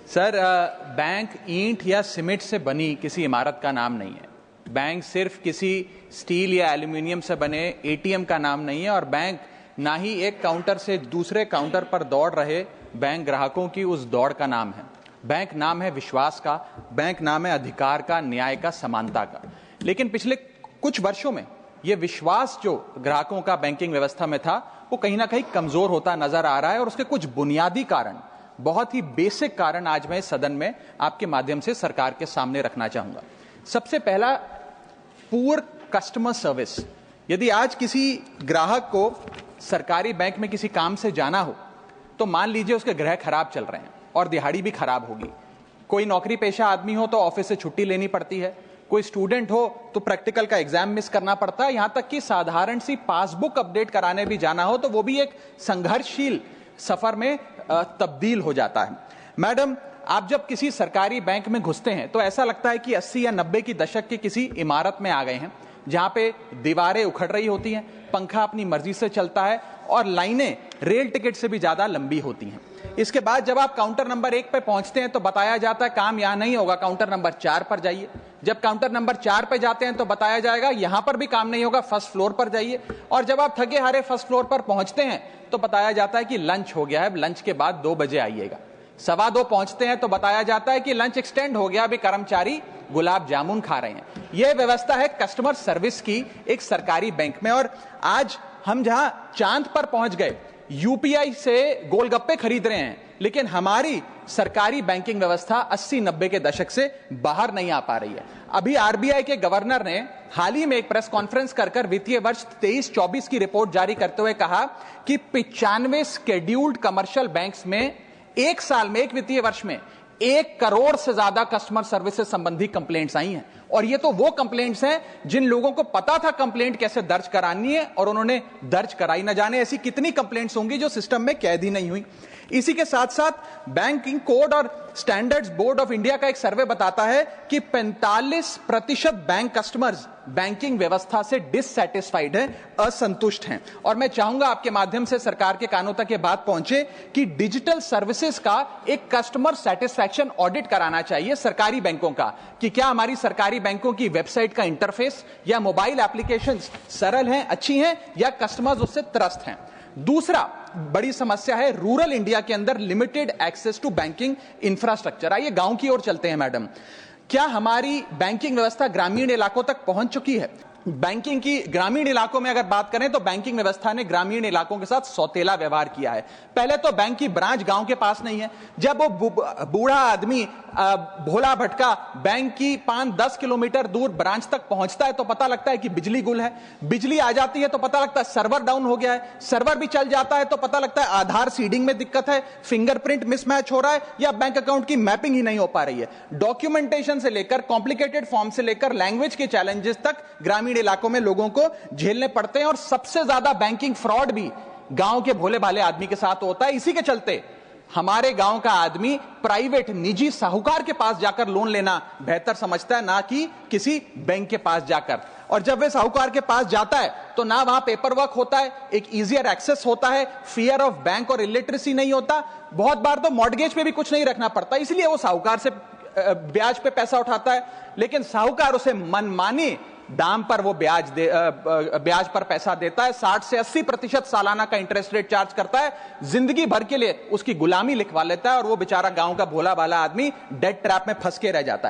Sir, bank ईंट या cement से बनी किसी इमारत का नाम नहीं है। बैंक सिर्फ किसी स्टील या एल्यूमिनियम से बने एटीएम का नाम नहीं है, और बैंक ना ही एक काउंटर से दूसरे काउंटर पर दौड़ रहे बैंक ग्राहकों की उस दौड़ का नाम है। बैंक नाम है विश्वास का, बैंक नाम है अधिकार का, न्याय का, समानता का। लेकिन पिछले कुछ वर्षों में यह विश्वास जो ग्राहकों का बैंकिंग व्यवस्था में था, वो कहीं ना कहीं कमजोर होता नजर आ रहा है, और उसके कुछ बुनियादी कारण, बहुत ही बेसिक कारण आज मैं सदन में आपके माध्यम से सरकार के सामने रखना चाहूंगा। सबसे पहला, पुअर कस्टमर सर्विस। यदि आज किसी ग्राहक को सरकारी बैंक में किसी काम से जाना हो, तो मान लीजिए उसके ग्रह खराब चल रहे हैं और दिहाड़ी भी खराब होगी। कोई नौकरी पेशा आदमी हो तो ऑफिस से छुट्टी लेनी पड़ती है, कोई स्टूडेंट हो तो प्रैक्टिकल का एग्जाम मिस करना पड़ता है, यहां तक कि साधारण सी पासबुक अपडेट कराने भी जाना हो तो वो भी एक संघर्षशील सफर में तब्दील हो जाता है। मैडम, आप जब किसी सरकारी बैंक में घुसते हैं तो ऐसा लगता है कि 80 या 90 की दशक की किसी इमारत में आ गए हैं, जहां पे दीवारें उखड़ रही होती हैं, पंखा अपनी मर्जी से चलता है और लाइनें रेल टिकट से भी ज्यादा लंबी होती हैं। इसके बाद जब आप काउंटर नंबर 1 पे पहुंचते हैं तो बताया जाता है काम यहां नहीं होगा, काउंटर नंबर 4 पर जाइए। जब काउंटर नंबर 4 पे जाते हैं तो बताया जाएगा यहां पर भी काम नहीं होगा, फर्स्ट फ्लोर पर जाइए। और जब आप थके हारे फर्स्ट फ्लोर पर पहुंचते हैं तो बताया जाता है कि लंच हो गया है, लंच के बाद 2 बजे आइएगा। 2:15 पहुंचते हैं तो बताया जाता है कि लंच एक्सटेंड हो गया, अभी कर्मचारी गुलाब जामुन खा रहे हैं। यह व्यवस्था है कस्टमर सर्विस की एक सरकारी बैंक में। और आज हम जहां चांद पर पहुंच गए, यूपीआई से गोलगप्पे खरीद रहे हैं, लेकिन हमारी सरकारी बैंकिंग व्यवस्था 80-90 के दशक से बाहर नहीं आ पा रही है। अभी आरबीआई के गवर्नर ने हाल ही में एक प्रेस कॉन्फ्रेंस कर वित्तीय वर्ष 23-24 की रिपोर्ट जारी करते हुए कहा कि 95 स्केड्यूल्ड कमर्शियल बैंक्स में एक साल में, एक वित्तीय वर्ष में 1 करोड़ से ज्यादा कस्टमर सर्विस से संबंधी कंप्लेंट्स आई हैं। और ये तो वो कंप्लेंट्स हैं जिन लोगों को पता था कंप्लेंट कैसे दर्ज करानी है और उन्होंने दर्ज कराई। न जाने ऐसी कितनी कंप्लेंट्स होंगी जो सिस्टम में कैद ही नहीं हुई। इसी के साथ साथ बैंकिंग कोड और स्टैंडर्ड्स बोर्ड ऑफ इंडिया का एक सर्वे बताता है कि 45% बैंक कस्टमर्स बैंकिंग व्यवस्था से डिससैटिस्फाइड हैं, असंतुष्ट हैं। और मैं चाहूंगा आपके माध्यम से सरकार के कानों तक ये बात पहुंचे कि डिजिटल सर्विसेज का एक कस्टमर सेटिस्फैक्शन ऑडिट कराना चाहिए सरकारी बैंकों का, कि क्या हमारी सरकारी बैंकों की वेबसाइट का इंटरफेस या मोबाइल एप्लीकेशंस सरल हैं, अच्छी हैं, या कस्टमर्स उससे त्रस्त हैं। दूसरा बड़ी समस्या है रूरल इंडिया के अंदर limited access to banking infrastructure. आइए गांव की ओर चलते हैं। मैडम, क्या हमारी बैंकिंग व्यवस्था ग्रामीण इलाकों तक पहुंच चुकी है? बैंकिंग की ग्रामीण इलाकों में अगर बात करें तो बैंकिंग व्यवस्था ने ग्रामीण इलाकों के साथ सौतेला व्यवहार किया है। पहले तो बैंक की ब्रांच गांव के पास नहीं है। जब वो बूढ़ा आदमी भोला भटका बैंक की 5-10 किलोमीटर दूर ब्रांच तक पहुंचता है तो पता लगता है कि बिजली गुल है। बिजली आ जाती है तो पता लगता है सर्वर डाउन हो गया है। सर्वर भी चल जाता है तो पता लगता है आधार सीडिंग में दिक्कत है, फिंगरप्रिंट मिसमैच हो रहा है, या बैंक अकाउंट की मैपिंग ही नहीं हो पा रही है। डॉक्यूमेंटेशन से लेकर कॉम्प्लिकेटेड फॉर्म से लेकर लैंग्वेज के चैलेंजेस तक ग्रामीण इलाकों में लोगों को झेलने पड़ते हैं। और सबसे ज्यादा बैंकिंग फ्रॉड भी गांव के भोले भाले आदमी के साथ होता है। इसी के चलते हमारे गांव का आदमी प्राइवेट निजी साहूकार के पास जाकर लोन लेना बेहतर समझता है, ना कि किसी बैंक के पास जाकर। और जब वे साहूकार के पास जाता है तो ना वहां पेपर वर्क होता है, एक इजियर एक्सेस होता है, फियर ऑफ बैंक और इलिटरेसी नहीं होता। बहुत बार तो मॉर्गेज पे भी कुछ नहीं रखना पड़ता, इसलिए वो साहूकार से ब्याज पे पैसा उठाता है, लेकिन साहूकार उसे मनमानी दाम पर वो ब्याज पर पैसा देता है। 60 से 80% सालाना का इंटरेस्ट रेट चार्ज करता है, जिंदगी भर के लिए उसकी गुलामी लिखवा लेता है, और वो बेचारा गांव का भोला भाला आदमी डेट ट्रैप में फंस के रह जाता है।